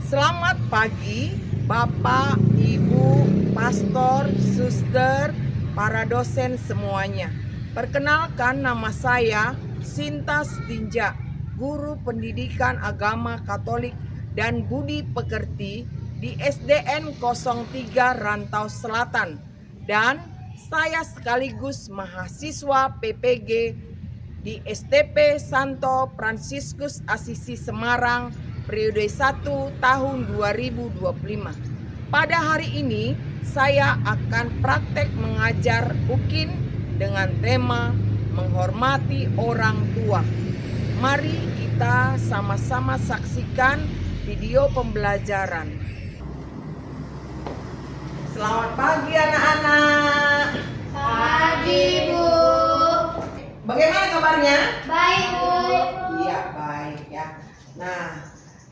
Selamat pagi Bapak, Ibu, Pastor, Suster, para dosen semuanya. Perkenalkan, nama saya Sinta Stinja, Guru Pendidikan Agama Katolik dan Budi Pekerti di SDN 03 Rantau Selatan. Dan saya sekaligus mahasiswa PPG di STP Santo Fransiskus Asisi Semarang periode 1 tahun 2025. Pada hari ini saya akan praktek mengajar UKIN dengan tema menghormati orang tua. Mari kita sama-sama saksikan video pembelajaran. Selamat pagi anak-anak. Pagi, Bu. Bagaimana kabarnya? Baik, Bu. Iya, baik ya. Nah,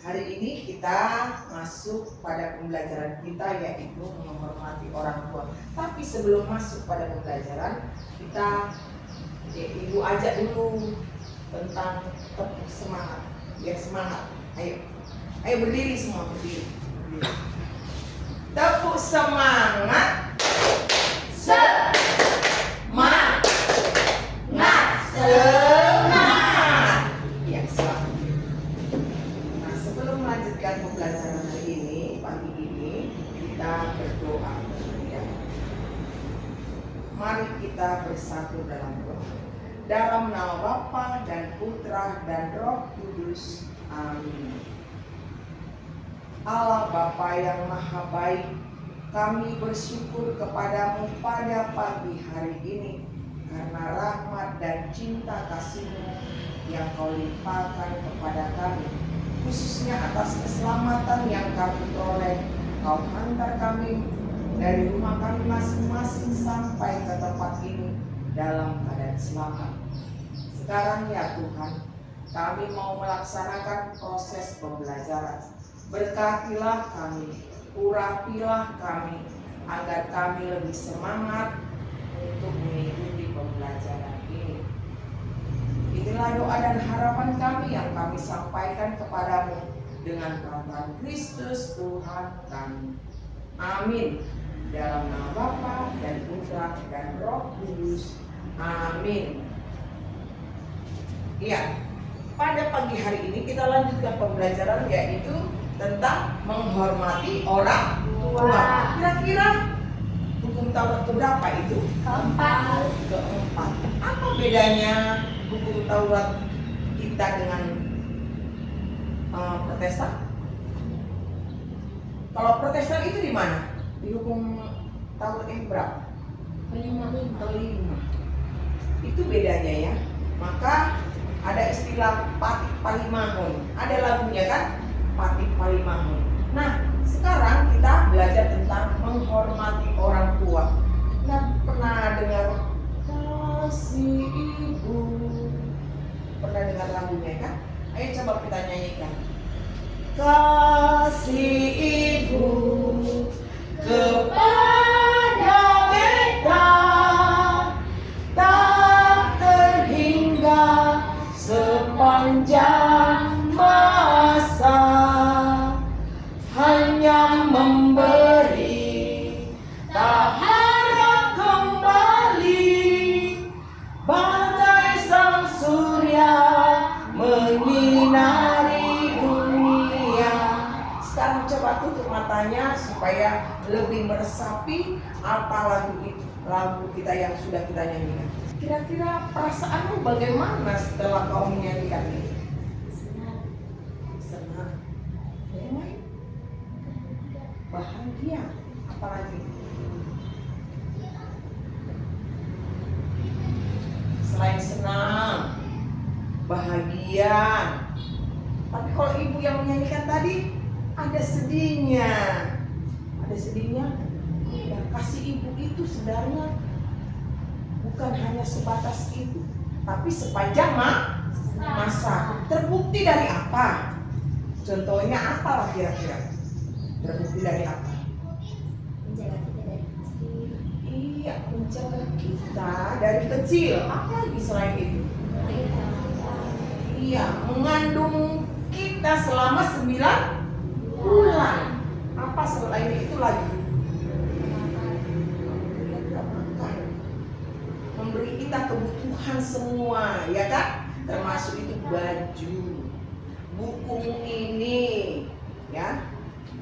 hari ini kita masuk pada pembelajaran kita, yaitu menghormati orang tua. Tapi sebelum masuk pada pembelajaran, kita Ibu ajak dulu tentang tepuk semangat. Biar semangat. Ayo. Ayo berdiri semua, berdiri. Tepuk semangat. Semangat. Semangat. Ya, selamat. Nah, sebelum melanjutkan pembelajaran hari ini, pagi ini, kita berdoa. Ya. Mari kita bersatu dalam doa. Dalam nama Bapa dan Putra dan Roh Kudus. Amin. Allah Bapa yang Maha Baik, kami bersyukur kepadamu pada pagi hari ini karena rahmat dan cinta kasih-Mu yang Kau limpahkan kepada kami, khususnya atas keselamatan yang kami peroleh. Kau hantar kami dari rumah kami masing-masing sampai ke tempat ini dalam keadaan selamat. Sekarang ya Tuhan, kami mau melaksanakan proses pembelajaran. Berkatilah kami, urapilah kami, agar kami lebih semangat untuk mengikuti pembelajaran ini. Inilah doa dan harapan kami yang kami sampaikan kepadamu dengan perantara Kristus Tuhan kami. Amin. Dalam nama Bapa dan Putra dan Roh Kudus. Amin. Iya, pada pagi hari ini kita lanjutkan pembelajaran, yaitu tentang menghormati orang tua. Kira-kira hukum Taurat keberapa itu? Keempat. Keempat. Apa bedanya hukum Taurat kita dengan Protestan? Kalau Protestan itu di mana? Di hukum Taurat yang berapa? Kelima. Itu bedanya ya. Maka ada istilah patik palimahon. Ada lagunya kan? Patik palimahon. Nah, sekarang kita belajar tentang menghormati orang tua. Nah, pernah dengar kasih ibu? Pernah dengar lagunya kan? Ayo coba kita nyanyikan. Kasih ibu kepada beta tak terhingga sepanjang masa, hanya memberi tak harap kembali, bagai sang surya menyinari dunia. Sekarang coba tutup matanya supaya lebih meresapi apa lagu kita yang sudah kita nyanyikan. Kira-kira perasaanmu bagaimana setelah kau menyanyikan ini? Senang. Damai. Bahagia. Apalagi? Selain senang, bahagia. Tapi kalau ibu yang menyanyikan tadi, ada sedihnya. Ada sedihnya. Ya, kasih ibu itu sebenarnya bukan hanya sebatas itu, tapi sepanjang masa. Terbukti dari apa? Contohnya apalah kira-kira? Terbukti dari apa? Menjaga kita dari kecil. Iya, menjaga kita dari kecil. Apa lagi selain itu? Iya, mengandung kita selama 9 bulan. jalan. Apa selain itu lagi? Kita makan. Memberi kita kebutuhan semua, ya kan? Termasuk itu baju, bukumu ini, ya.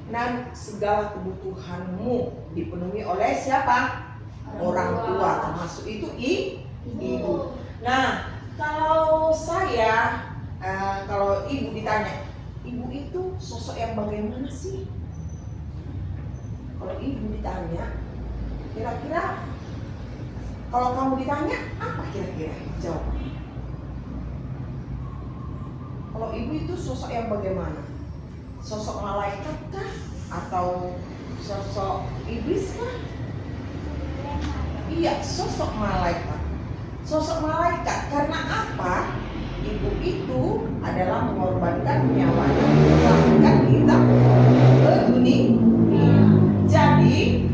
Dan segala kebutuhanmu dipenuhi oleh siapa? Orang tua, termasuk itu ibu. Nah, kalau saya, kalau ibu ditanya, ibu itu sosok yang bagaimana sih? Kalau ibu ditanya, kira-kira kalau kamu ditanya, apa kira-kira jawabannya? Kalau ibu itu sosok yang bagaimana? Sosok malaikat kah? Atau sosok iblis kah? Iya, sosok malaikat. Sosok malaikat karena apa? Ibu itu adalah mengorbankan nyawanya melahirkan kita ke dunia. Jadi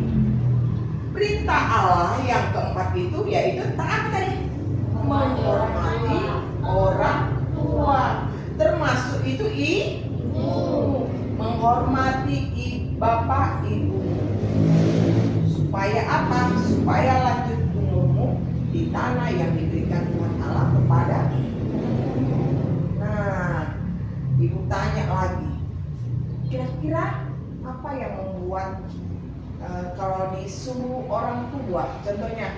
berita Allah yang keempat itu yaitu apa tadi? Menghormati orang tua. Termasuk itu ibu. Menghormati bapak ibu. Supaya apa? Supaya lanjut umurmu di tanah yang diberikan Tuhan Allah kepada. Nah, ibu tanya lagi, kira-kira apa yang membuat kalau disuruh orang tua, contohnya,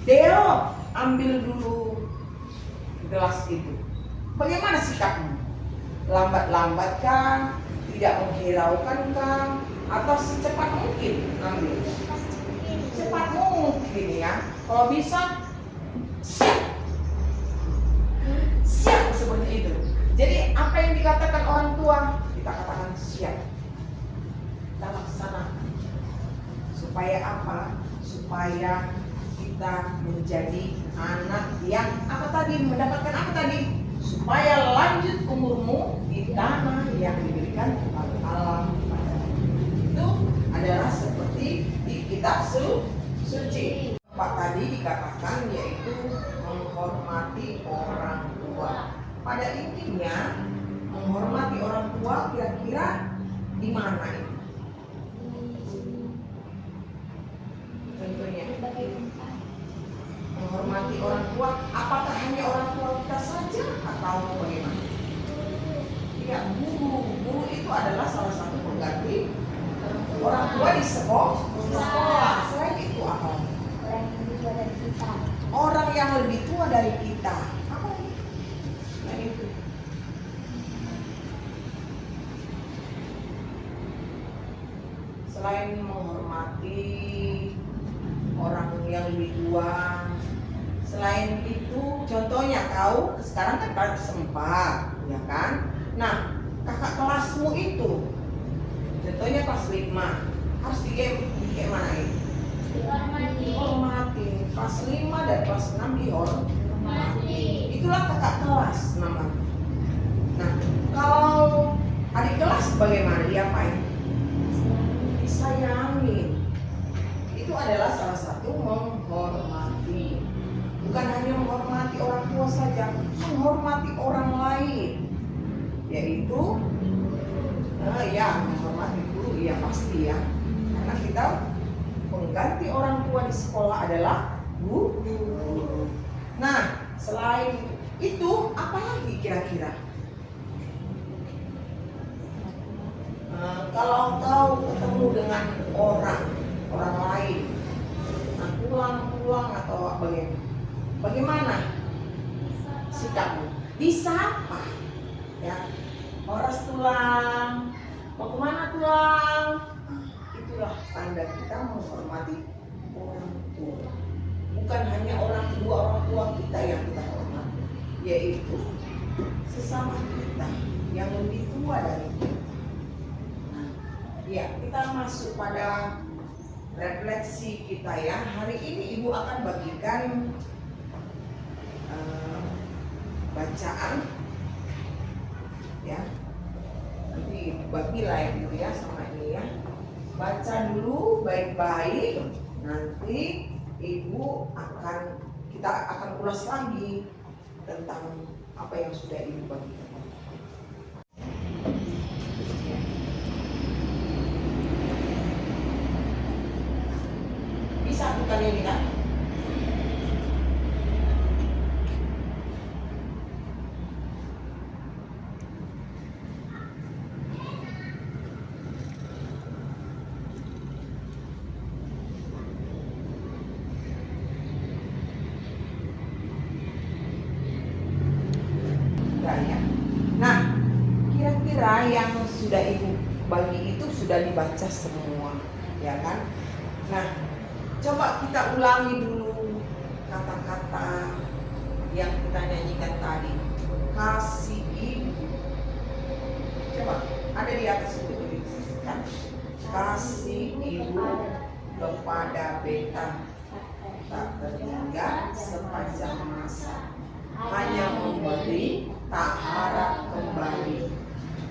Deo ambil dulu gelas itu, bagaimana sikapmu? Lambat-lambat kan? Tidak menghiraukan kan? Atau secepat mungkin ambil? Cepat mungkin ya. Kalau bisa siap seperti itu. Jadi apa yang dikatakan orang tua kita katakan siap, kita laksanakan. Supaya apa? Supaya kita menjadi anak yang apa tadi? Mendapatkan apa tadi? Supaya lanjut umurmu di tanah yang diberikan oleh Allah. Itu adalah seperti di kitab suci. Pak tadi dikatakan yaitu menghormati orang tua. Pada intinya menghormati orang tua kira-kira di mana itu? Contohnya menghormati orang tua, apakah hanya orang tua kita saja atau bagaimana? Ya, guru itu adalah salah satu pengganti orang tua di sekolah. Selain itu apa? Orang yang lebih tua dari kita. Apa ini? Nah, itu. Selain menghormati orang yang lebih tua, selain itu contohnya kau sekarang kan kalian sempat, ya kan? Nah, kakak kelasmu itu contohnya kelas 5 harus dihormatin. Dihormati. Kelas 5 dan kelas 6 dihormati. Itulah kakak kelas namanya. Nah, kalau adik kelas bagaimana? Diapain? Disayangi. Itu adalah salah satu menghormati. Bukan hanya menghormati orang tua saja, menghormati orang lain. Yaitu ya menghormati guru, ya pasti ya. Karena kita pengganti orang tua di sekolah adalah guru. Nah, selain itu apa lagi kira-kira? Kalau kau ketemu dengan orang lain, nah pulang atau bagaimana sikapmu? Disapa, ya. Horas tulang, mau kemana tulang? Itulah tanda kita menghormati orang tua. Bukan hanya orang tua kita yang kita hormati, yaitu sesama kita yang lebih tua dari kita. Nah, ya, kita masuk pada refleksi kita ya. Hari ini Ibu akan bagikan bacaan ya. Nanti bagilah ya dulu ya sama ini ya. Baca dulu baik-baik. Nanti kita akan ulas lagi tentang apa yang sudah Ibu bagikan. kira-kira ya. Nah, kira-kira yang sudah ibu bagi itu sudah dibaca semua, ya kan? Nah, coba kita ulangi dulu kata-kata yang kita nyanyikan tadi. Kasih ibu. Coba, ada di atas itu tuliskan. Kasih ibu kepada beta tak terhingga sepanjang masa, hanya memberi tak harap kembali,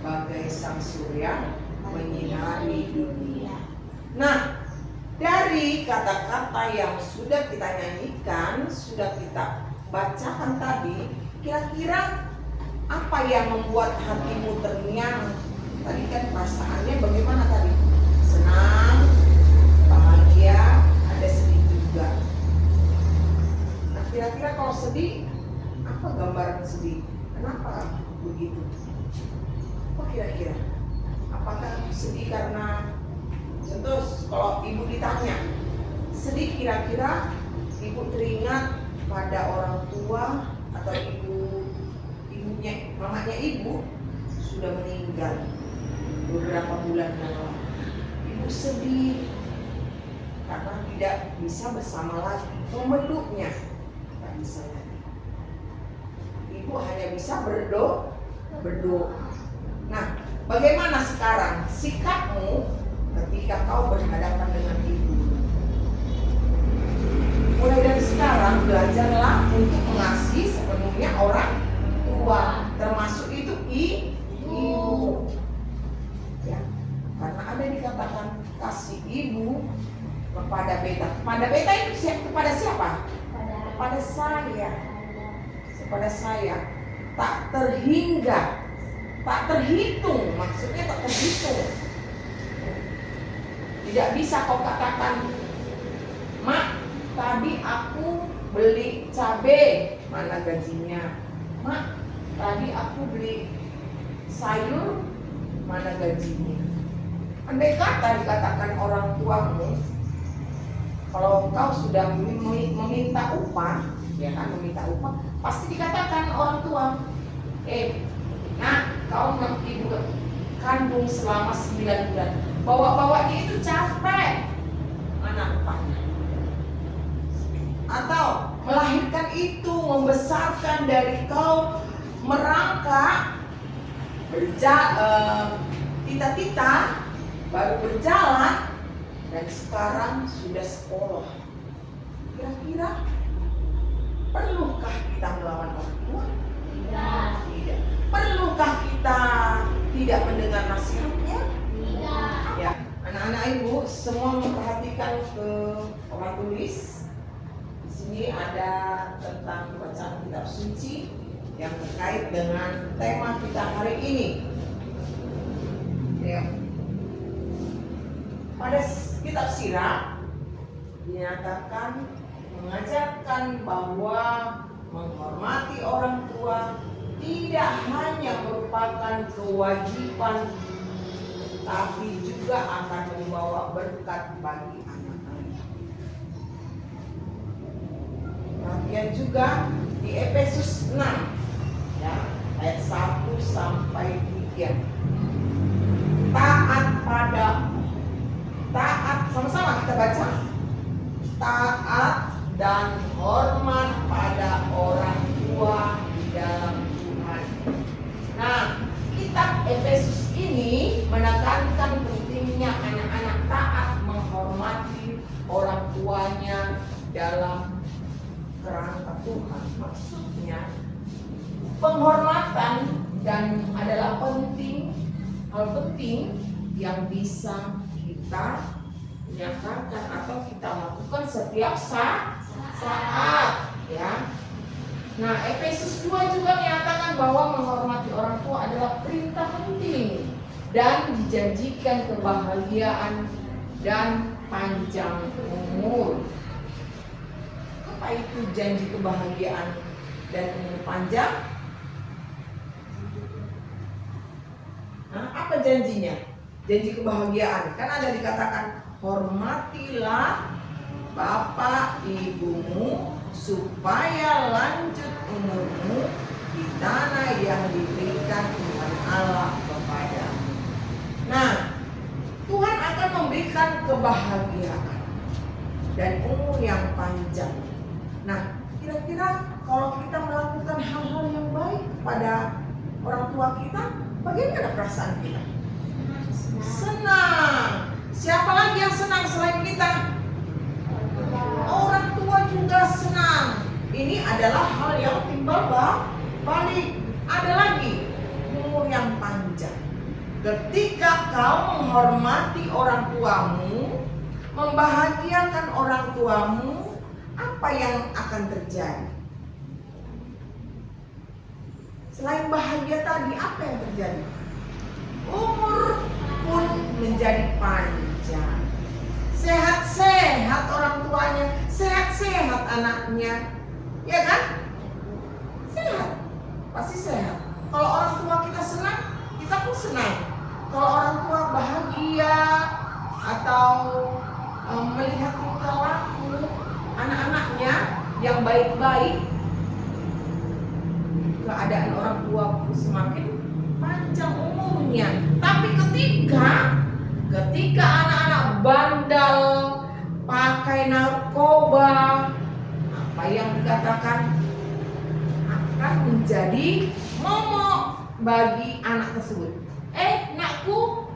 bagai sang surya menyinari dunia. Nah, dari kata-kata yang sudah kita nyanyikan, sudah kita bacakan tadi, kira-kira apa yang membuat hatimu terngiang? Tadi kan perasaannya bagaimana tadi? Senang, bahagia, ada sedih juga. Nah, kira-kira kalau sedih, apa gambaran sedih? Kenapa begitu? Apa kira-kira? Apakah sedih karena, contoh kalau ibu ditanya, sedih kira-kira ibu teringat pada orang tua atau ibunya, mamanya ibu sudah meninggal beberapa bulan yang lalu. Ibu sedih karena tidak bisa bersama lagi, memeluknya tak bisa lagi. Ibu hanya bisa berdoa. Nah, bagaimana sekarang sikapmu ketika kau berhadapan dengan ibu? Mulai dari sekarang belajarlah untuk mengasihi sepenuhnya orang tua, termasuk itu ibu. Ya, karena ada dikatakan kasih ibu kepada beta. Kepada beta itu kepada siapa? Kepada saya. Kepada saya. Tak terhingga, tak terhitung. Maksudnya tak terhitung. Tidak bisa kau katakan, Mak, tadi aku beli cabai, mana gajinya? Mak, tadi aku beli sayur, mana gajinya? Andai kata dikatakan orang tuamu, kalau kau sudah meminta upah, ya kan, meminta upah, pasti dikatakan orang tua, nah kau ibu kandung selama 9 bulan, bawa-bawanya itu capek, mana upahnya? Atau melahirkan itu, membesarkan dari kau merangkak tita-tita baru berjalan dan sekarang sudah sekolah. Kira-kira perlukah kita melawan orang tua? Tidak. Perlukah kita tidak mendengar nasihatnya? Tidak. Ya, anak-anak ibu semua memperhatikan ke papan tulis. Di sini ada tentang bacaan kitab suci yang terkait dengan tema kita hari ini. Ya. Pada kitab Sirah dinyatakan mengajarkan bahwa menghormati orang tua tidak hanya merupakan kewajiban, tapi juga akan membawa berkat bagi anak-anak. Kemudian juga di Efesus 6 ya, ayat 1 sampai 3. Taat, sama-sama kita baca. Taat dan hormat pada orang tua di dalam Tuhan. Nah, kitab Efesus ini menekankan pentingnya anak-anak taat menghormati orang tuanya dalam kerangka Tuhan. Maksudnya penghormatan dan adalah hal penting yang bisa kita nyatakan atau kita lakukan setiap saat ya. Nah, Efesus 2 juga menyatakan bahwa menghormati orang tua adalah perintah penting dan dijanjikan kebahagiaan dan panjang umur. Apa itu janji kebahagiaan dan umur panjang? Nah, apa janjinya? Janji kebahagiaan. Kan ada dikatakan hormatilah bapak ibumu supaya lanjut umurmu di tanah yang kebahagiaan dan umur yang panjang. Nah, kira-kira kalau kita melakukan hal-hal yang baik kepada orang tua kita, bagaimana perasaan kita? Senang. Siapa lagi yang senang selain kita? Orang tua juga senang. Ini adalah hal yang timbal balik. Ada lagi, umur yang panjang. Ketika kau menghormati orang tuamu, membahagiakan orang tuamu, apa yang akan terjadi? Selain bahagia tadi, apa yang terjadi? Umur pun menjadi panjang. Sehat-sehat orang tuanya, sehat-sehat anaknya. Ya kan? Sehat. Pasti sehat. Kalau orang tua kita senang, kita pun senang. Kalau orang tua bahagia atau melihat tingkah laku anak-anaknya yang baik-baik, keadaan orang tua pun semakin panjang umurnya. Tapi ketika anak-anak bandel, pakai narkoba, apa yang dikatakan akan menjadi momok bagi anak tersebut. Nakku,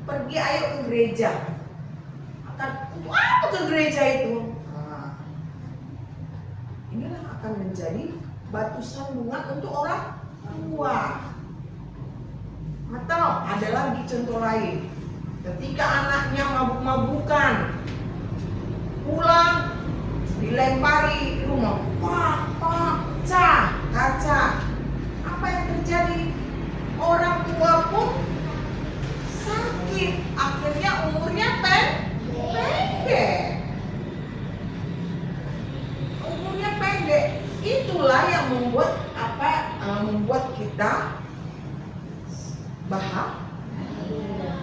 pergi ayo ke gereja. Apa ke gereja itu? Inilah akan menjadi batu sandungan untuk orang tua. Atau ada lagi contoh lain, ketika anaknya mabuk-mabukan, pulang dilempari rumah, pecah kaca. Apa yang terjadi? Orang tua pun sakit, akhirnya umurnya pendek. Umurnya pendek. Itulah yang membuat kita bahagia.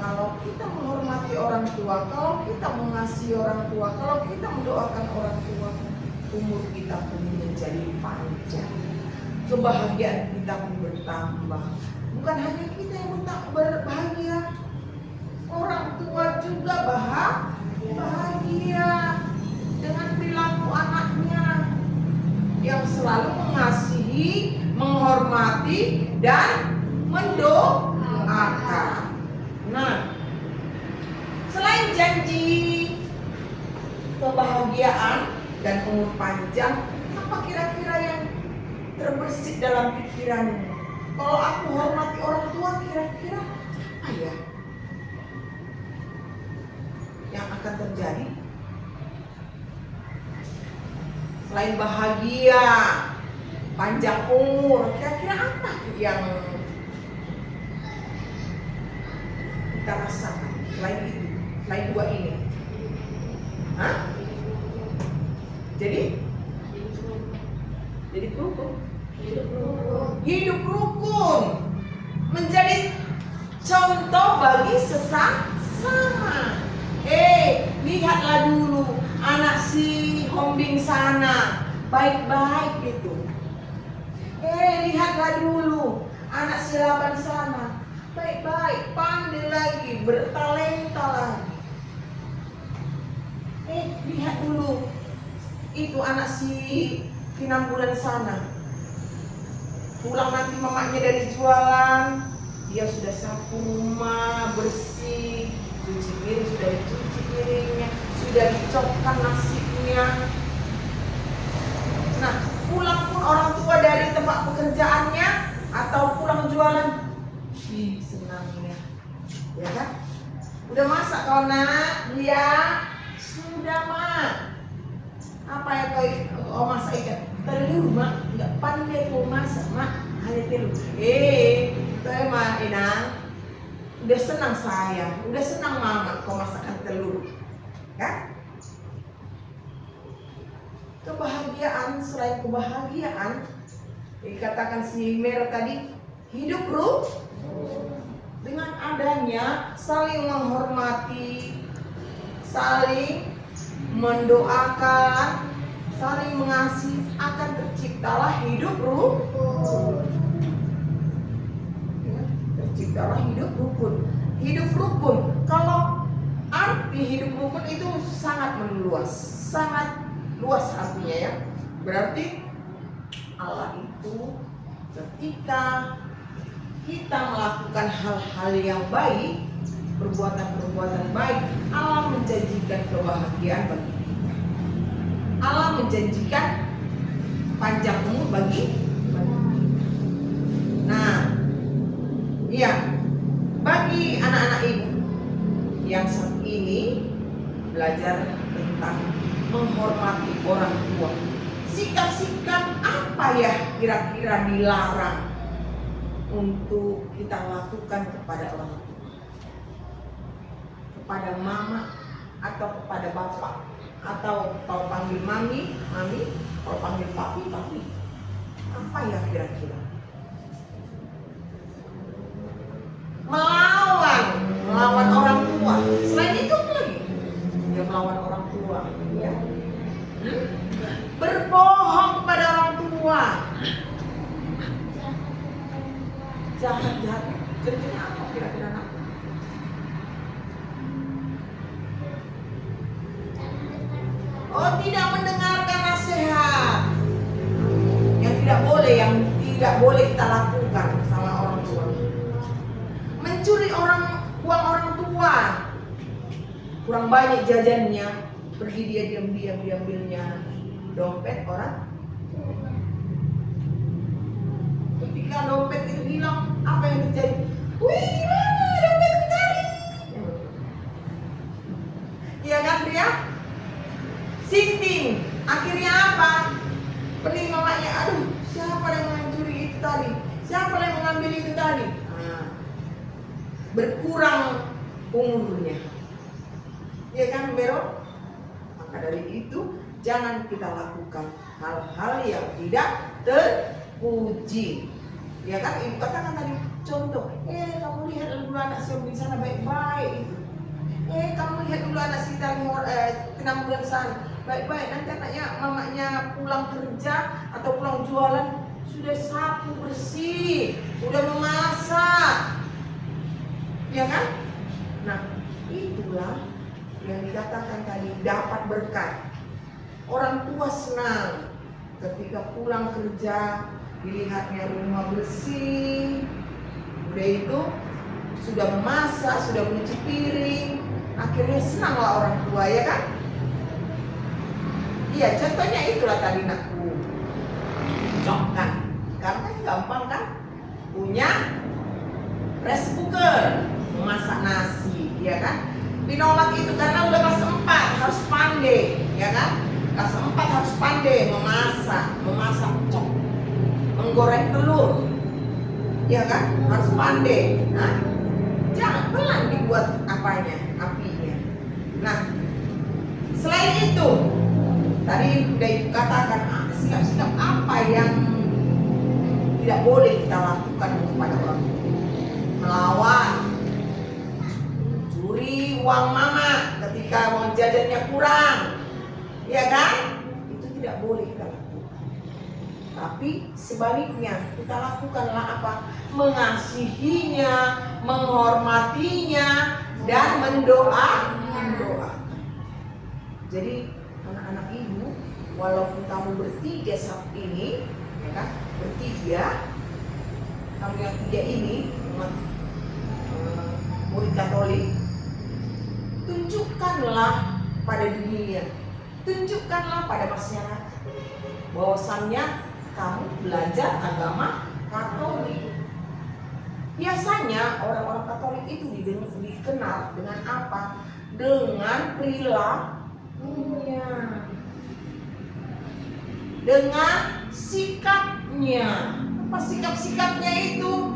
Kalau kita menghormati orang tua, kalau kita mengasihi orang tua, kalau kita mendoakan orang tua, umur kita pun menjadi panjang. Kebahagiaan kita pun bertambah. Bukan hanya kita yang berbahagia, orang tua juga bahagia dengan perilaku anaknya yang selalu mengasihi, menghormati, dan mendoakan. Nah, selain janji kebahagiaan dan umur panjang, apa kira-kira yang terbersit dalam pikiranmu? Kalau aku hormati orang tua, kira-kira apa ya yang akan terjadi? Selain bahagia, panjang umur, kira-kira apa yang kita rasakan selain itu, selain dua ini? Jadi hidup rukun, menjadi contoh bagi sesama. Lihatlah dulu anak si Hombing sana, baik-baik gitu. Lihatlah dulu anak si Laban sana, baik-baik, pandai lagi, bertalenta lagi. Lihat dulu itu anak si Pinambulan sana, pulang nanti mamanya dari jualan, dia sudah sapu rumah, bersih, cuci piring, sudah dicuci piringnya, sudah dicopkan nasinya. Nah, pulang pun orang tua dari tempat pekerjaannya atau pulang jualan, senangnya, ya kan? Udah masak kau nak? Dia sudah mak. Apa yang kau masak ikan? Telur mak, nggak pandai kau masak mak, hanya telur. Itu emang Inang, udah senang saya, udah senang mama kau masakkan telur, kan? Kebahagiaan, selain kebahagiaan, dikatakan si Mer tadi, hidup dengan adanya saling menghormati, saling mendoakan, saling mengasihi, akan terciptalah hidup rukun. Terciptalah hidup rukun. Hidup rukun. Kalau di hidup rukun itu sangat meluas, sangat luas artinya ya. Berarti Allah itu ketika kita melakukan hal-hal yang baik, perbuatan-perbuatan baik, Allah menjanjikan kebahagiaan bagi kita. Allah menjanjikan panjang umur bagi kita. Nah, iya, bagi anak-anak ibu yang saat ini belajar tentang menghormati orang tua, sikap-sikap apa ya kira-kira dilarang untuk kita lakukan kepada orang tua, kepada mama atau kepada bapak, atau kalau panggil mami, mami, kalau panggil papi, papi, apa ya kira-kira? Melawan orang tua. Selain itu apa lagi? Ya melawan orang tua, ya. Berbohong kepada orang tua. Jahat-jahat. Contohnya apa kira-kira? Oh, tidak mendengarkan nasihat. Yang tidak boleh kita lakukan sama orang tua. Mencuri uang orang tua. Kurang banyak jajannya, pergi dia diam-diam diambilnya dompet orang. Ketika dompet itu hilang, apa yang terjadi? Wih, mana dompet tadi? Iya kan dia? Sinting. Akhirnya apa? Pening mamanya, aduh, siapa yang mencuri itu tadi? Siapa yang mengambil itu tadi? Berkurang umurnya. Ya kan, Bero? Maka dari itu jangan kita lakukan hal-hal yang tidak terpuji. Ya kan, ibu katakan tadi contoh, kamu lihat dulu anak saya di sana baik-baik itu. Kamu lihat dulu anak si tadi 6 bulan sana baik-baik. Nanti anaknya, mamanya pulang kerja atau pulang jualan sudah sapu bersih, udah memasak. Ya kan? Nah, itulah yang dikatakan tadi dapat berkat. Orang tua senang ketika pulang kerja dilihatnya rumah bersih, udah itu sudah memasak, sudah mencuci piring, akhirnya senanglah orang tua, ya kan? Iya, contohnya itulah tadi nakku contohkan, karena kan gampang kan, punya rice cooker, memasak nasi, ya kan? Dinolak itu karena udah kelas 4 harus pandai, ya kan? Kelas 4 harus pandai memasak cok, menggoreng telur, ya kan? Harus pandai. Nah, jangan pelan dibuat apanya, apinya. Nah, selain itu, tadi udah katakan sikap-sikap apa yang tidak boleh kita lakukan kepada orang tua. Melawan, curi uang mama ketika uang jajannya kurang, ya kan? Itu tidak boleh kita lakukan. Tapi sebaliknya kita lakukanlah apa? Mengasihinya, menghormatinya, dan mendoakan. Jadi anak-anak ibu, walaupun kamu bertiga saat ini, ya kan? Bertiga, kamu yang tiga ini murid Katolik, tunjukkanlah pada dunia, tunjukkanlah pada masyarakat bahwasannya kamu belajar agama Katolik. Biasanya orang-orang Katolik itu dikenal dengan apa? Dengan perilakunya, dengan sikapnya. Apa sikap-sikapnya itu?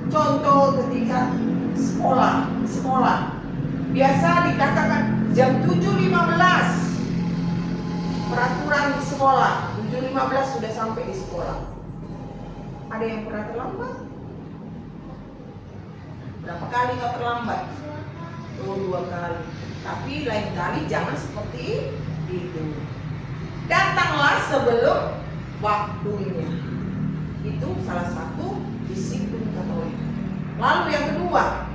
Contoh ketika sekolah biasa dikatakan jam 7.15 peraturan di sekolah, 7.15 sudah sampai di sekolah. Ada yang pernah terlambat? Berapa kali kau terlambat? 2 kali. Tapi lain kali jangan seperti itu. Datanglah sebelum waktunya. Itu salah satu disiplin Katolik. Lalu yang kedua,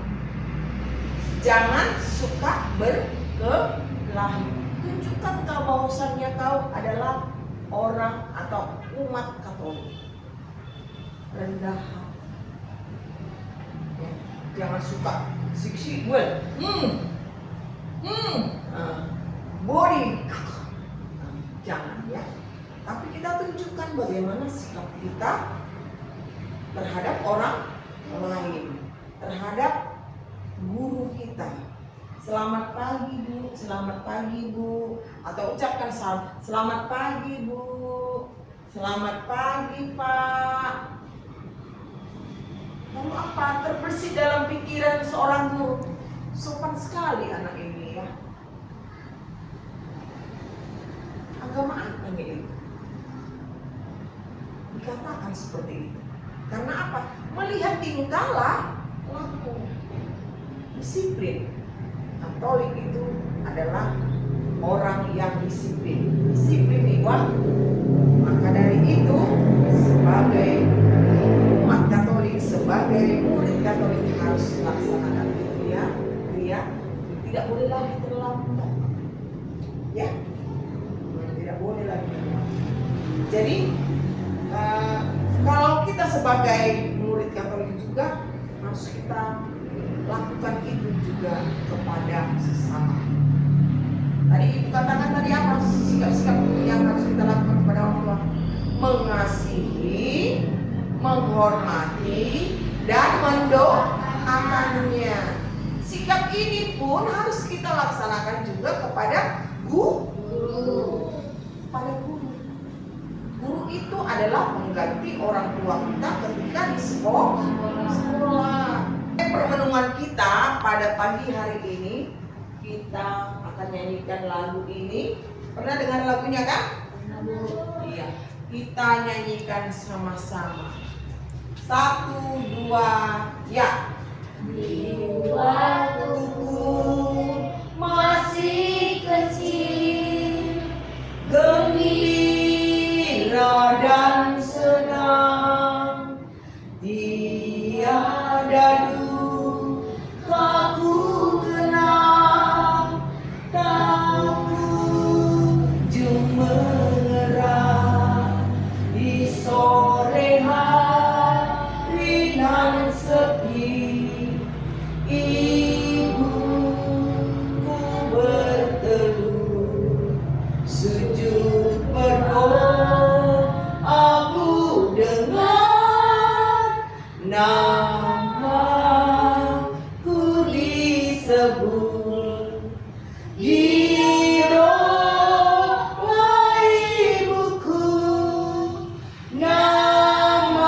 jangan suka berkerumun. ke lahir. Tunjukkan kau bahwasannya kau adalah orang atau umat Katolik. Rendah hati. Ya, jangan suka siksi gue. Body. Jangan ya. Tapi kita tunjukkan bagaimana sikap kita terhadap orang lain, terhadap guru kita. Selamat pagi Bu, selamat pagi Bu, atau ucapkan selamat pagi Bu, selamat pagi Pak. Lalu apa? Terbersih dalam pikiran seorang guru. Sopan sekali anak ini ya. Agama apa ini? Dikatakan seperti itu. Karena apa? Melihat tingkah laku, disiplin. Katolik itu adalah orang yang disiplin. Disiplin Iwan. Maka dari itu sebagai umat Katolik, sebagai murid Katolik harus laksanakan itu ya. Tidak boleh lagi terlambat. Ya, tidak boleh lagi terlambat. Jadi kalau kita sebagai murid Katolik juga harus kita lakukan itu juga kepada sesama. Tadi Ibu katakan tadi apa sikap-sikap yang harus kita lakukan kepada orang tua? Mengasihi, menghormati, dan mendoakannya. Sikap ini pun harus kita laksanakan juga kepada guru. Pada guru. Guru itu adalah pengganti orang tua kita ketika di sekolah. Permenungan kita pada pagi hari ini, kita akan nyanyikan lagu ini. Pernah dengar lagunya kan? Iya. Kita nyanyikan sama-sama. 1, 2, ya. Di waktuku masih kecil, gembira dan senang, tiada duka ku kenal, tak kunjung mengerah di sore hari nan sepi. Ibuku berteduh sujud berdoa, aku dengar namaku disebut di doa ibuku, namaku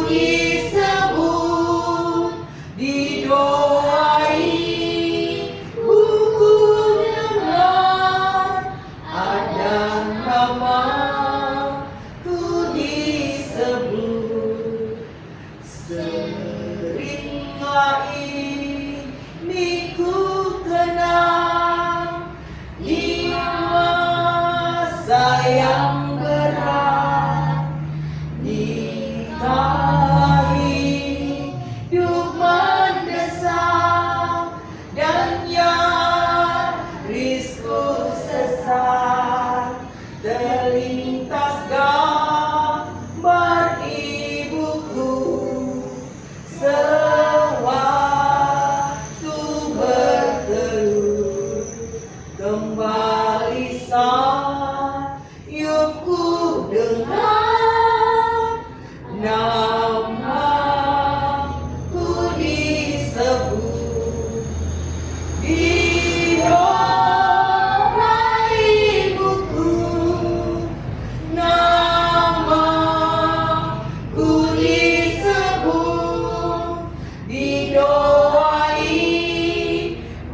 disebut di doa ibuku, dengar ada namaku disebut. Seringlah ini ku kenang di masa yang berat, di kala hidup mendesak dan nyaris ku sesat, terlintas gambar ibuku sewaktu berteduh. Kembali sayupku dengar namaku disebut di doa ibuku, namaku disebut di doa ibuku,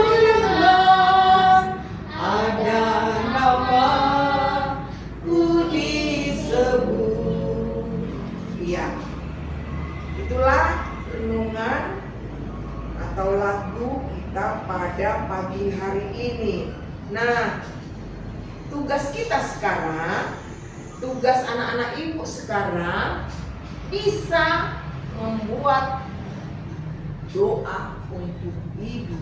dengar ada namaku disebut. Iya, itulah renungan atau lagu kita pada pagi hari ini. Nah, tugas kita sekarang, tugas anak-anak ibu sekarang bisa membuat doa untuk ibu.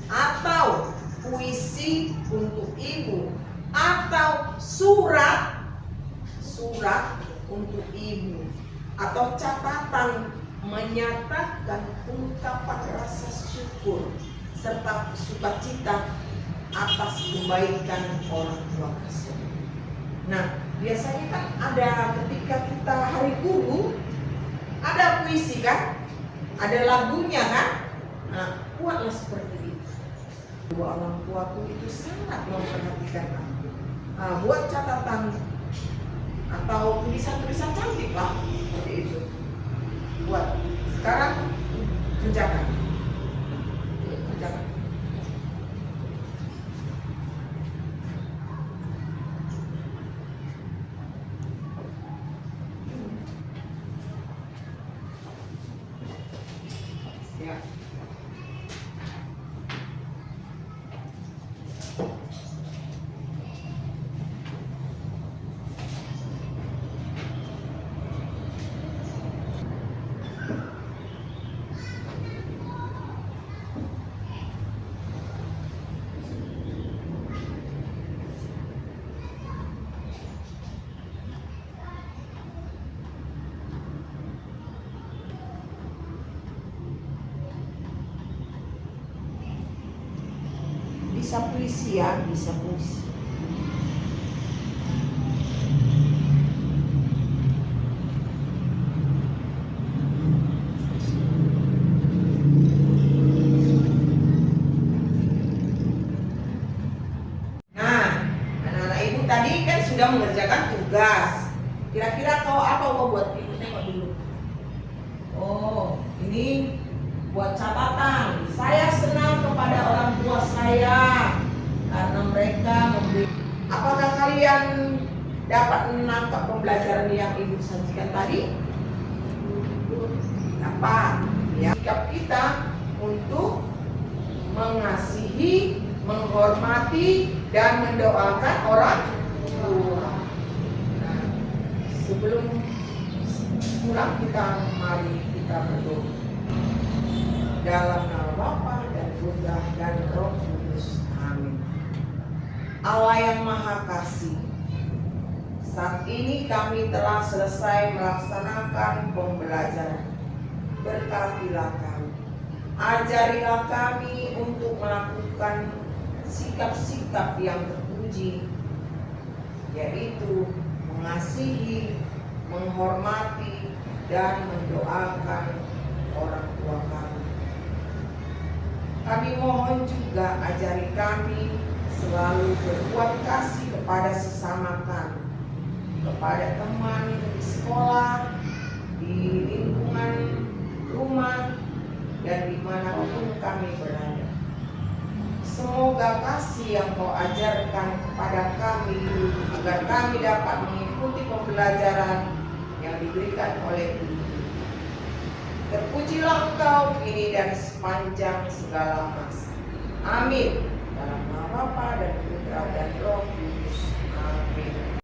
atau puisi untuk ibu, atau surat untuk ibu, atau catatan menyatakan ungkapan rasa syukur serta sukacita atas kebaikan orang tua tersebut. Nah, biasanya kan ada ketika kita hari guru, ada puisi kan, ada lagunya kan. Nah, buatlah seperti itu. Dua orang tuaku itu sangat memperhatikan aku. Nah, buat catatan atau tulisan-tulisan cantik lah seperti itu. Buat sekarang kerjakan. Ya. Bisa puisi ya, bisa puisi. Nah, anak-anak ibu tadi kan sudah mengerjakan tugas. Kira-kira apa kau buat? Ibu tengok dulu. Oh, ini buat catatan. Saya senang kepada orang tua saya karena mereka memberi. Apakah kalian dapat menangkap pembelajaran yang ibu sajikan tadi? Dapat. Ya, sikap kita untuk mengasihi, menghormati, dan mendoakan orang tua. Nah, sebelum pulang mari kita berdoa. Dalam nama Bapa dan Putra dan Roh Kudus. Amin. Allah yang Maha Kasih, saat ini kami telah selesai melaksanakan pembelajaran. Berkatilah kami, ajarilah kami untuk melakukan sikap-sikap yang terpuji, yaitu mengasihi, menghormati, dan mendoakan orang tua kami. Kami mohon juga ajari kami selalu berbuat kasih kepada sesama kami, kepada teman di sekolah, di lingkungan rumah, dan dimanapun kami berada. Semoga kasih yang Kau ajarkan kepada kami agar kami dapat mengikuti pembelajaran yang diberikan oleh Ibu. Terpujilah Engkau kini dan sepanjang segala masa. Amin. Dalam nama Bapa